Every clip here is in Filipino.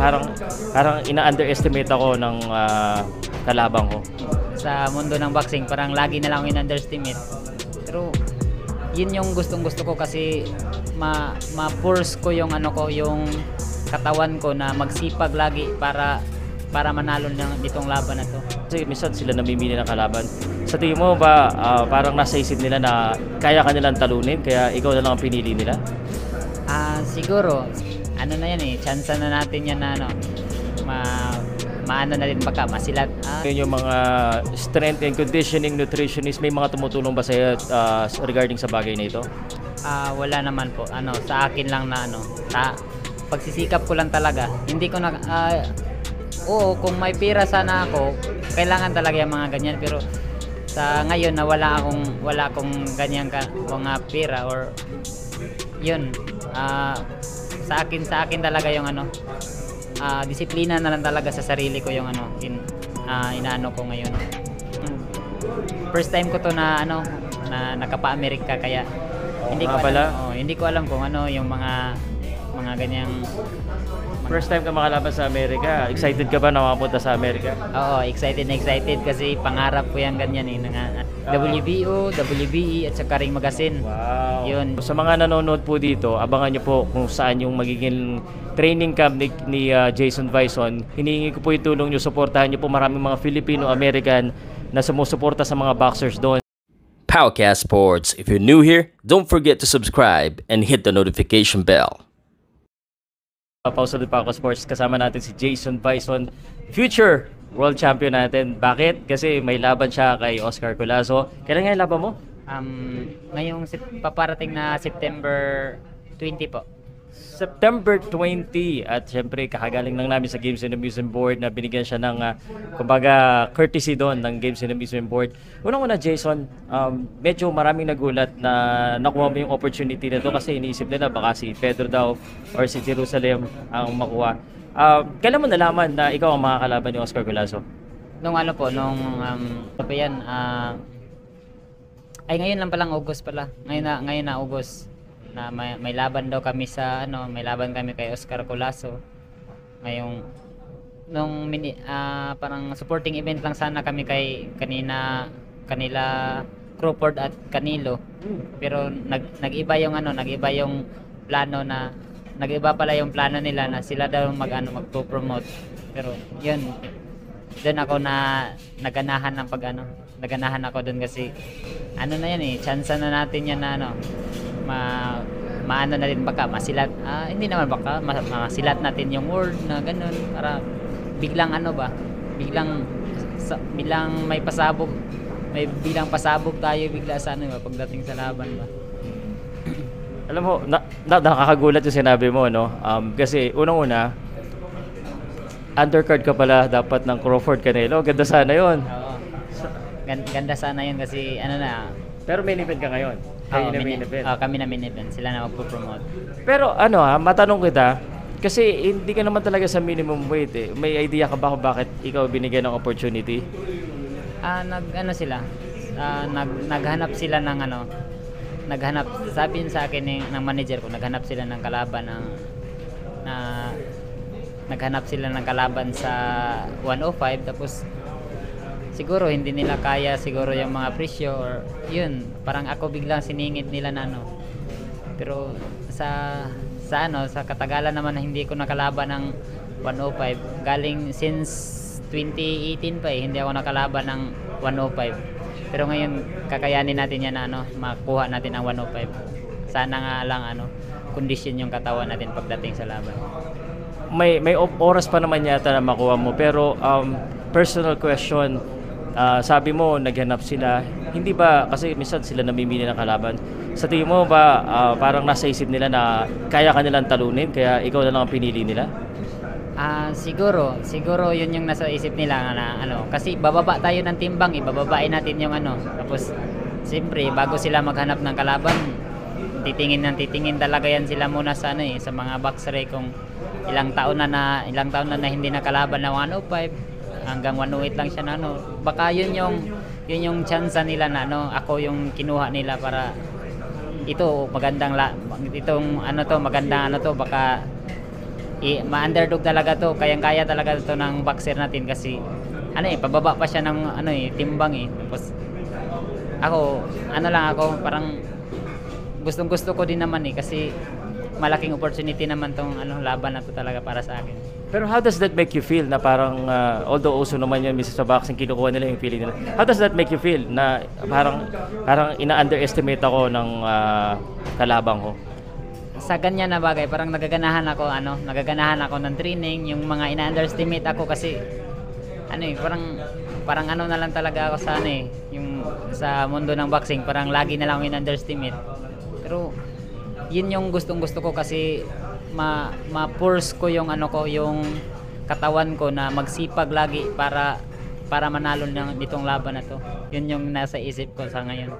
Parang parang ina-underestimate ako ng kalaban ko. Sa mundo ng boxing, parang lagi na lang in-underestimate. Pero yun yung gustong-gusto ko kasi ma-force ko yung yung katawan ko na magsipag lagi para manalo nitong laban na to. Kasi minsan sila namimili ng kalaban. Sa tingin mo ba parang nasa isip nila na kaya ka nilang talunin kaya ikaw na lang ang pinili nila? Siguro ano na yan chance na natin yan na maano na rin baka masilat. Yung mga strength and conditioning nutritionist, may mga tumutulong ba sa'yo regarding sa bagay na ito? Wala naman po. Sa akin lang na pagsisikap ko lang talaga. Hindi ko na oo, kung may pira sana ako, kailangan talaga yung mga ganyan, pero sa ngayon na wala akong ganyan mga pira or yun. Sa akin talaga yung disiplina na lang talaga sa sarili ko yung inaano ko ngayon. First time ko to na nakapa-Amerika kaya hindi ko alam kung yung mga ganyang First time ka makalaban sa Amerika. Excited ka ba na makapunta sa Amerika? Oo, excited kasi pangarap ko yan ganyan WBO, WBE at saka Ring Magazine. Wow. Yun. Sa mga nanonood po dito, abangan nyo po kung saan yung magiging training camp ni Jason Bison. Hinihingi ko po yung tulong nyo, suportahan nyo po maraming mga Filipino-American na sumusuporta sa mga boxers doon. Powercast Sports. If you're new here, don't forget to subscribe and hit the notification bell. Pausulit pa ako sports, kasama natin si Jason Bison, future world champion natin. Bakit? Kasi may laban siya kay Oscar Collazo. Kailan nga yung laban mo? Ngayong paparating na September 20 po. September 20, at syempre kakagaling lang namin sa Games and Amusement Board na binigyan siya ng kumbaga courtesy doon ng Games and Amusement Board. Unang-una Jason, medyo maraming nagulat na nakuha mo yung opportunity na to kasi iniisip nila baka si Pedro daw or si Jerusalem ang makuha. Kailan mo nalaman na ikaw ang makakalaban ni Oscar Collazo? Ngayon lang palang August pala. Ngayon na August. Na may laban daw kami may laban kami kay Oscar Collazo. Ngayong parang supporting event lang sana kami kanila Crawford at Canelo. Pero nag-iba yung plano nag-iba pala yung plano nila na sila daw magpo-promote. Pero yun, doon ako naganahan ako doon kasi na yan chance na natin yan na maano na rin baka masilat, hindi naman baka masilat natin yung word na ganun para biglang may pasabog tayo bigla sa pagdating sa laban ba. Alam mo, nakakagulat yung sinabi mo, no? Kasi unang-una, undercard ka pala dapat ng Crawford Canelo. Ganda sana yun. Oo. Ganda sana yun kasi pero main event ka ngayon. Kami na main event. Sila na magpo-promote. Pero matanong kita, kasi hindi ka naman talaga sa minimum weight eh. May idea ka ba kung bakit ikaw binigyan ng opportunity? Naghanap sila ng sabihin sa akin ng manager ko, naghanap sila ng kalaban sa 105 tapos siguro hindi nila kaya siguro yung mga presyo or yun, parang ako biglang siningit nila pero sa katagalan naman na hindi ko nakalaban ng 105 galing since 2018 pa hindi ako nakalaban ng 105 pero ngayon kakayanin natin yan makuha natin ang 105 sana nga lang condition yung katawan natin pagdating sa laban. May oras pa naman yata na makuha mo pero personal question, sabi mo naghanap sila, hindi ba kasi minsan sila namimili ng kalaban, sa tingin mo ba parang nasa isip nila na kaya ka nilang talunin kaya ikaw na lang ang pinili nila? Siguro yun yung nasa isip nila kasi bababa tayo ng timbang, ibababain natin yung tapos siyempre bago sila maghanap ng kalaban titingin talaga yan sila muna sa sa mga boxer kung ilang taon na hindi nakalaban na 105 hanggang 108 lang siya baka yun yung chance nila ako yung kinuha nila para magandang baka ma-underdog talaga to, kayang-kaya talaga to ng boxer natin kasi ano pababa pa siya ng timbang tapos ako parang gustong-gusto ko din naman kasi malaking opportunity naman tong laban na to talaga para sa akin. Pero how does that make you feel na parang, although uso naman yun, minsan sa boxing, kinukuha nila yung feeling nila. How does that make you feel na parang ina-underestimate ako ng kalabang ko? Sa ganyan na bagay, parang nagaganahan ako ng training, yung mga ina-underestimate ako kasi parang na lang talaga ako sa yung sa mundo ng boxing, parang lagi na lang ako in-underestimate. Pero yun yung gustong-gusto ko kasi ma-force ko yung yung katawan ko na magsipag lagi para manalo nitong laban na to. Yun yung nasa isip ko sa ngayon.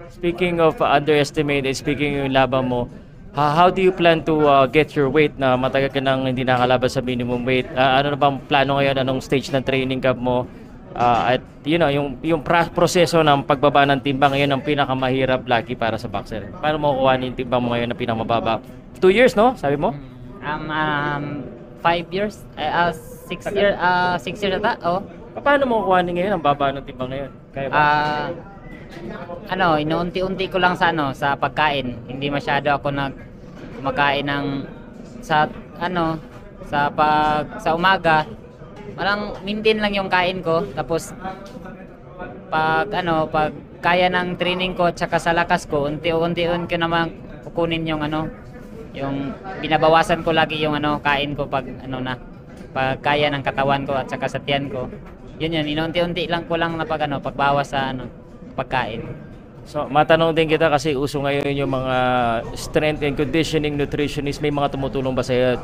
Speaking of underestimate, speaking yung laban mo, how do you plan to get your weight na matagal ka nang hindi nakalaban sa minimum weight? Ano na bang plano ngayon? Anong stage ng training camp mo? At yung proseso ng pagbaba ng timbang ngayon ang pinakamahirap lagi para sa boxer. Paano mo kukuha yung timbang mo ngayon na pinakamababa? 2 years, no? Sabi mo? 5 years? 6 years? 6 years ata? Oo. Paano mo kukuha ngayon ang baba ng timbang ngayon? Kaya ba? Inuunti-unti ko lang sa pagkain. Hindi masyado ako kumakain ng sa umaga. Parang maintain lang yung kain ko, tapos pag kaya ng training ko at saka sa lakas ko, unti-unti ko naman kukunin yung yung binabawasan ko lagi yung kain ko pag pag kaya ng katawan ko at saka sa tiyan ko. Yun inunti-unti lang ko lang na pagbawas sa pagkain. So, matanong din kita kasi uso ngayon yung mga strength and conditioning nutritionist. May mga tumutulong ba sa'yo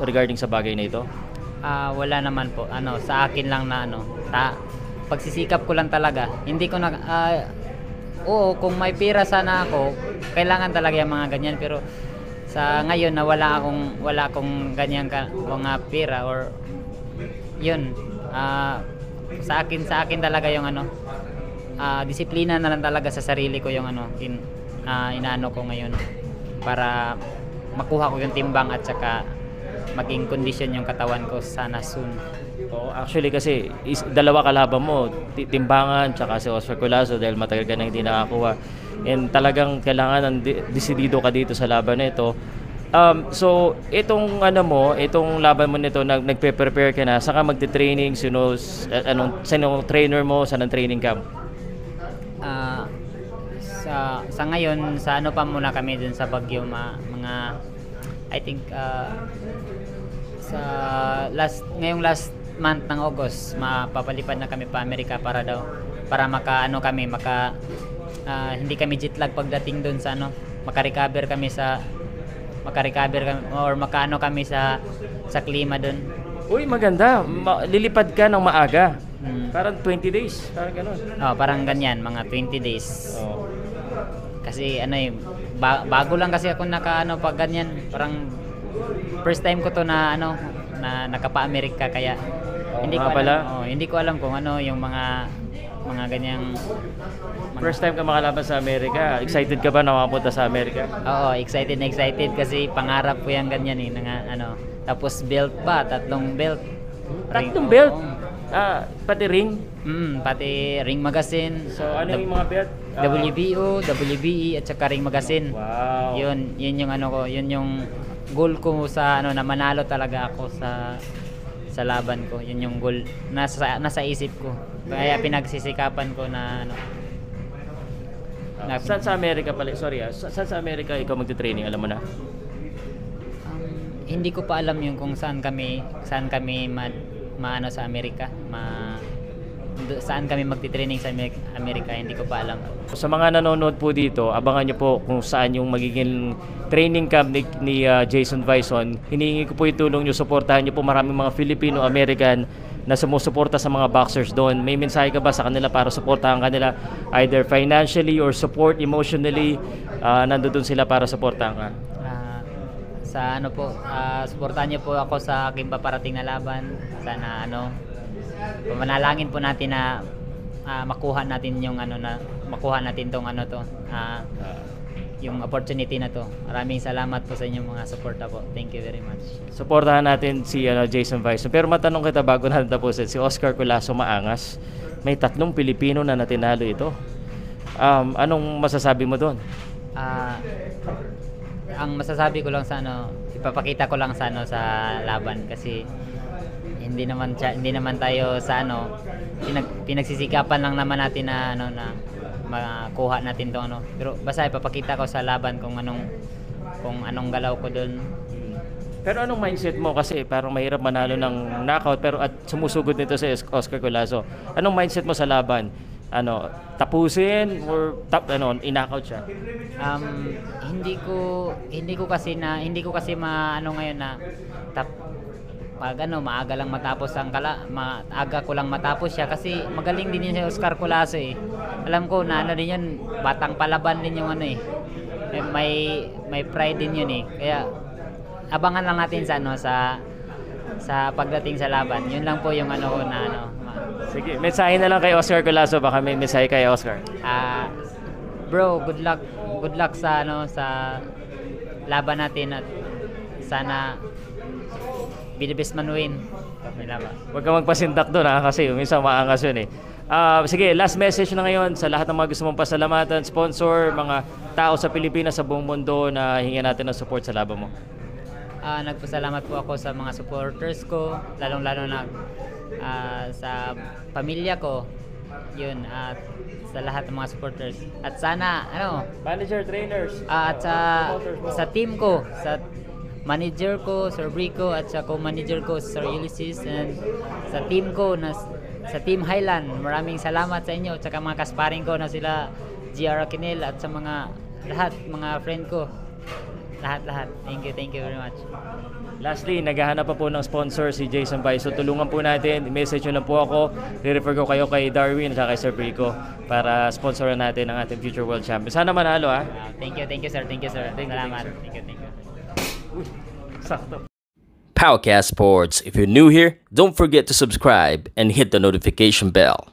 regarding sa bagay na ito? Wala naman po. Sa akin lang na sa pagsisikap ko lang talaga. Hindi ko oo, kung may pera sana ako, kailangan talaga yung mga ganyan, pero sa ngayon na wala akong ganyan mga pera or yun. Sa akin talaga yung disiplina na lang talaga sa sarili ko yung inaano ko ngayon para makuha ko yung timbang at saka maging kondisyon yung katawan ko sana soon. Actually kasi dalawa kalaban mo, timbangan tsaka si Oscar Colazo dahil matagal ka na hindi nakakuha. And talagang kailangan desidido ka dito sa laban na ito. So itong itong laban mo nito, nagpe-prepare ka na, saka magte-training, sino trainer mo, saan ang training camp? Sa ngayon sa pa muna kami dun sa Baguio, mga I think ngayong last month ng August mapapalipad na kami pa Amerika para hindi kami jet lag pagdating doon sa maka-recover kami or makaano kami sa klima doon. Uy, maganda. Lilipad ka ng maaga. Parang 20 days, parang gano'n. Parang ganyan, mga 20 days. Kasi bago lang kasi ako pag ganyan, parang first time ko to na nakapa-Amerika, kaya hindi ko alam kung yung mga ganyang first time ka makalaban sa Amerika. Excited ka ba na makapunta sa Amerika? Oo, excited kasi pangarap ko yung ganyan tapos belt pa, 3 belt. 3 belt? Pati ring? Pati ring magazine. So ano yung mga belt? WBO, WBE at saka ring magazine. Wow. Yun yung yun yung goal ko sa na manalo talaga ako sa laban ko. Yun yung goal nasa isip ko. Kaya pinagsisikapan ko na saan sa Amerika pala? Sorry saan sa Amerika ikaw magte-training, alam mo na? Hindi ko pa alam yung kung saan kami sa Amerika, saan kami magti-training sa Amerika, hindi ko pa alam. Sa mga nanonood po dito, abangan nyo po kung saan yung magiging training camp ni Jason Vaison. Hinihingi ko po yung tulong nyo, suportahan nyo po maraming mga Filipino-American na sumusuporta sa mga boxers doon. May mensahe ka ba sa kanila para suportahan kanila either financially or support emotionally? Nandoon sila para suportahan ka. Suportahan niyo po ako sa aking paparating na laban. Sana manalangin po natin na makuha natin yung makuha natin tong yung opportunity na to. Maraming salamat po sa inyong mga suporta po. Thank you very much. Suportahan natin si Jason Bison. Pero matanong kita bago natin tapusin, si Oscar Colazo maangas. May 3 Pilipino na natinalo ito. Anong masasabi mo doon? Ang masasabi ko lang sa ipapakita ko lang sa sa laban kasi hindi naman tayo sa pinagsisikapan lang naman natin na na makuha natin tong pero basta ipapakita ko sa laban kung anong galaw ko doon. Pero anong mindset mo kasi parang mahirap manalo ng knockout pero at sumusugod nito si Oscar Colazo. Anong mindset mo sa laban? Tapusin or i-knockout siya? Hindi ko kasi ngayon na maaga lang matapos maaga ko lang matapos siya kasi magaling din yun si Oscar Colazo eh. Alam ko na din yun, batang palaban din yung may pride din yun eh. Kaya abangan lang natin sa pagdating sa laban. Yun lang po yung Sige, mensahe na lang kay Oscar Colazo, baka may mensahe kay Oscar. Bro, good luck sa sa laban natin at sana be the best man win. Huwag kang magpasindak doon kasi minsan maangas yun eh. Sige, last message na ngayon sa lahat ng mga gusto mong pasalamatan, sponsor, mga tao sa Pilipinas, sa buong mundo na hingin natin ng support sa laban mo. Nagpasalamat po ako sa mga supporters ko, lalong-lalo na sa pamilya ko, yun, at sa lahat ng mga supporters. At sana, manager, trainers, at sa team ko, sa manager ko, Sir Rico, at sa co-manager ko, Sir Ulysses, and sa team ko, sa Team Highland, maraming salamat sa inyo, at saka mga kasparing ko na sila, GR Aquinel, at sa mga friend ko, lahat. Thank you very much. Lastly, naghahanap pa po ng sponsor si Jason Bison. Tulungan po natin, message nyo lang po ako, re-refer ko kayo kay Darwin at kay Sir Rico para sponsoran natin ang ating future world champion. Sana manalo Thank you sir. Salamat. Thank you. Sakto. Powercast Sports. If you're new here, don't forget to subscribe and hit the notification bell.